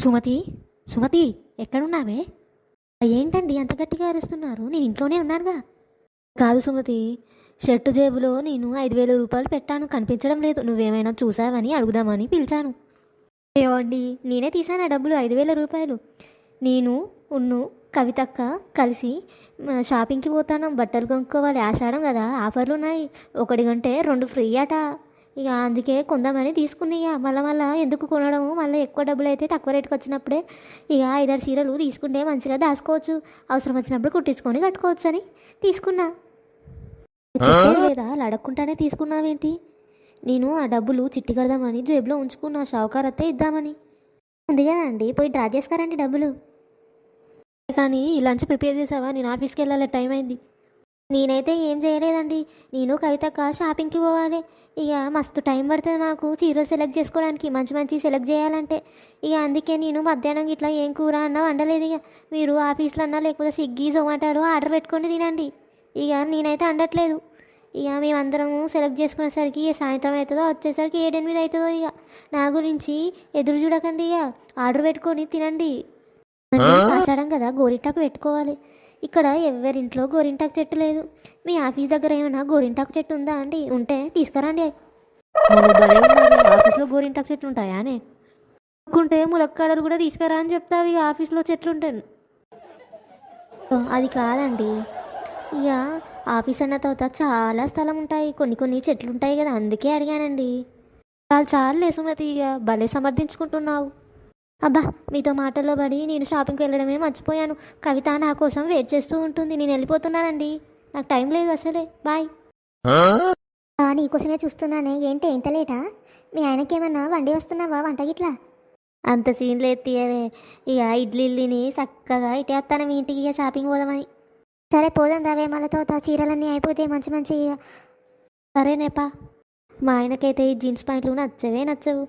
సుమతి, సుమతి, ఎక్కడున్నావే? ఏంటండి అంత గట్టిగా అరుస్తున్నారు? నేను ఇంట్లోనే ఉన్నానుగా. కాదు సుమతి, షర్టు జేబులో నేను 5,000 రూపాయలు పెట్టాను, కనిపించడం లేదు. నువ్వేమైనా చూసావని అడుగుదామని పిలిచాను. అయ్యో అండి, నేనే తీసాను ఆ డబ్బులు, 5,000 రూపాయలు. నేను ఉన్ను కవితక్క కలిసి షాపింగ్కి పోతాను, బట్టలు కొనుక్కోవాలి. ఆషాఢం కదా, ఆఫర్లు ఉన్నాయి. 1 కొంటే 2 ఫ్రీ అట. ఇక అందుకే కొందామని తీసుకుని, ఇక మళ్ళీ ఎందుకు కొనడము, మళ్ళీ ఎక్కువ డబ్బులు అయితే తక్కువ రేటుకి వచ్చినప్పుడే ఇక 5-6 చీరలు తీసుకుంటే మంచిగా దాచుకోవచ్చు, అవసరం వచ్చినప్పుడు కుట్టించుకొని కట్టుకోవచ్చు అని తీసుకున్నా. లేదా అలా అడగకుండానే తీసుకున్నావేంటి? నేను ఆ డబ్బులు చిట్టి కడదామని జేబులో ఉంచుకున్నా, షావుకారత్తే ఇద్దామని. ఉంది కదా అండి, పోయి డ్రా చేసుకోరండి డబ్బులు. కానీ ఈ లంచ్ ప్రిపేర్ చేసావా? నేను ఆఫీస్కి వెళ్ళాలి, టైం అయింది. నేనైతే ఏం చేయలేదండి, నేను కవితక్క షాపింగ్కి పోవాలి. ఇక మస్తు టైం పడుతుంది నాకు చీరలు సెలెక్ట్ చేసుకోవడానికి, మంచి మంచి సెలెక్ట్ చేయాలంటే. ఇక అందుకే నేను మధ్యాహ్నం ఇట్లా ఏం కూర అన్నా వండలేదు. ఇక మీరు ఆఫీస్లో అన్నా లేకపోతే స్విగ్గీ జొమాటోలో ఆర్డర్ పెట్టుకొని తినండి. ఇక నేనైతే వండట్లేదు. ఇక మేమందరము సెలెక్ట్ చేసుకునేసరికి సాయంత్రం అవుతుందో, వచ్చేసరికి 7-8 అవుతుందో. ఇక నా గురించి ఎదురు చూడకండి, ఇక ఆర్డర్ పెట్టుకొని తినండి. ఆషాఢం కదా, గోరింటాకు పెట్టుకోవాలి. ఇక్కడ ఎవరింట్లో గోరింటాకు చెట్టు లేదు. మీ ఆఫీస్ దగ్గర ఏమైనా గోరింటాకు చెట్టు ఉందా అండి? ఉంటే తీసుకురండి. ఆఫీస్లో గోరింటాకు చెట్లు ఉంటాయా అని అనుకుంటే ములక్కాడలు కూడా తీసుకురా అని చెప్తావు. ఇక ఆఫీస్లో చెట్లు ఉంటాను. అది కాదండి, ఇక ఆఫీస్ అన్న తర్వాత చాలా స్థలం ఉంటాయి, కొన్ని చెట్లు ఉంటాయి కదా, అందుకే అడిగానండి. చాలా సుమతి, ఇక భలే సమర్థించుకుంటున్నావు. అబ్బా, మీతో మాటల్లో పడి నేను షాపింగ్కి వెళ్ళడమే మర్చిపోయాను. కవిత నా కోసం వెయిట్ చేస్తూ ఉంటుంది. నేను వెళ్ళిపోతున్నానండి, నాకు టైం లేదు అసలే. బాయ్. నీకోసమే చూస్తున్నానే. ఏంటి ఇంత లేటా? మీ ఆయనకేమన్నా వండి వస్తున్నావా వంట గిట్లా? అంత సీన్లు ఎత్తియవే. ఇక ఇడ్లీని చక్కగా ఇటేస్తాను మీ ఇంటికి, ఇక షాపింగ్ పోదామని. సరే పోదాం దావే, మళ్ళీ తర్వాత చీరలన్నీ అయిపోతే మంచి మంచి. సరేనేపా. మా ఆయనకైతే ఈ జీన్స్ ప్యాంట్లు నచ్చవు.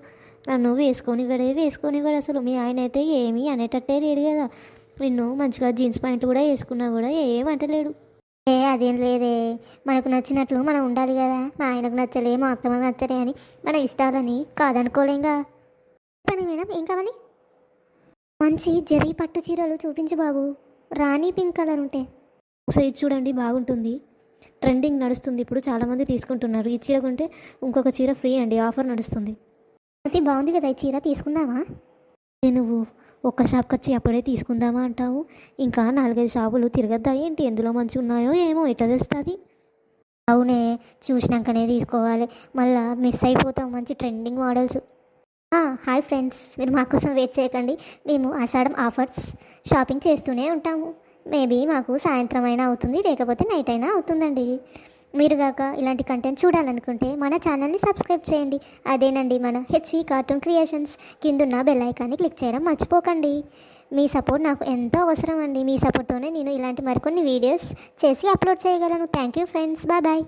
నన్ను వేసుకొనివ్వడు అసలు. మీ ఆయన అయితే ఏమీ అనేటట్టే లేడు కదా. నిన్ను మంచిగా జీన్స్ ప్యాంట్లు కూడా వేసుకున్నా కూడా ఏమంటలేడు. అదేం లేదే, మనకు నచ్చినట్లు మనం ఉండాలి కదా. మా ఆయనకు నచ్చలే, మా అత్తమ్మకు నచ్చలే అని మన ఇష్టాలని కాదనుకోలేంగా. చెప్పండి మేడం, ఏం కావాలి? మంచి జరీ పట్టు చీరలు చూపించు బాబు, రాణి పింక్ కలర్ ఉంటే. ఒకసారి ఇది చూడండి, బాగుంటుంది. ట్రెండింగ్ నడుస్తుంది ఇప్పుడు, చాలామంది తీసుకుంటున్నారు. ఈ చీర కొంటే ఇంకొక చీర ఫ్రీ అండి, ఆఫర్ నడుస్తుంది. అది బాగుంది కదా, ఈ చీర తీసుకుందామా? నువ్వు ఒక్క షాప్కి వచ్చి అప్పుడే తీసుకుందామా అంటావు? ఇంకా 4-5 షాపులు తిరగద్దా ఏంటి? ఎందులో మంచి ఉన్నాయో ఏమో ఎట్లా తెలుస్తుంది? అవునే, చూసినాకనే తీసుకోవాలి, మళ్ళీ మిస్ అయిపోతాం మంచి ట్రెండింగ్ మోడల్స్. హాయ్ ఫ్రెండ్స్, మీరు మా కోసం వెయిట్ చేయకండి. మేము ఆషాఢం ఆఫర్స్ షాపింగ్ చేస్తూనే ఉంటాము. మేబీ మాకు సాయంత్రం అయినా అవుతుంది, లేకపోతే నైట్ అయినా అవుతుందండి. మీరు కాక ఇలాంటి కంటెంట్ చూడాలనుకుంటే మన ఛానల్ని సబ్స్క్రైబ్ చేయండి. అదేనండి మన హెచ్వి కార్టూన్ క్రియేషన్స్. కిందున్న బెల్ ఐకాన్ని క్లిక్ చేయడం మర్చిపోకండి. మీ సపోర్ట్ నాకు ఎంతో అవసరం అండి. మీ సపోర్ట్తోనే నేను ఇలాంటి మరికొన్ని వీడియోస్ చేసి అప్లోడ్ చేయగలను. Thank you friends, bye bye.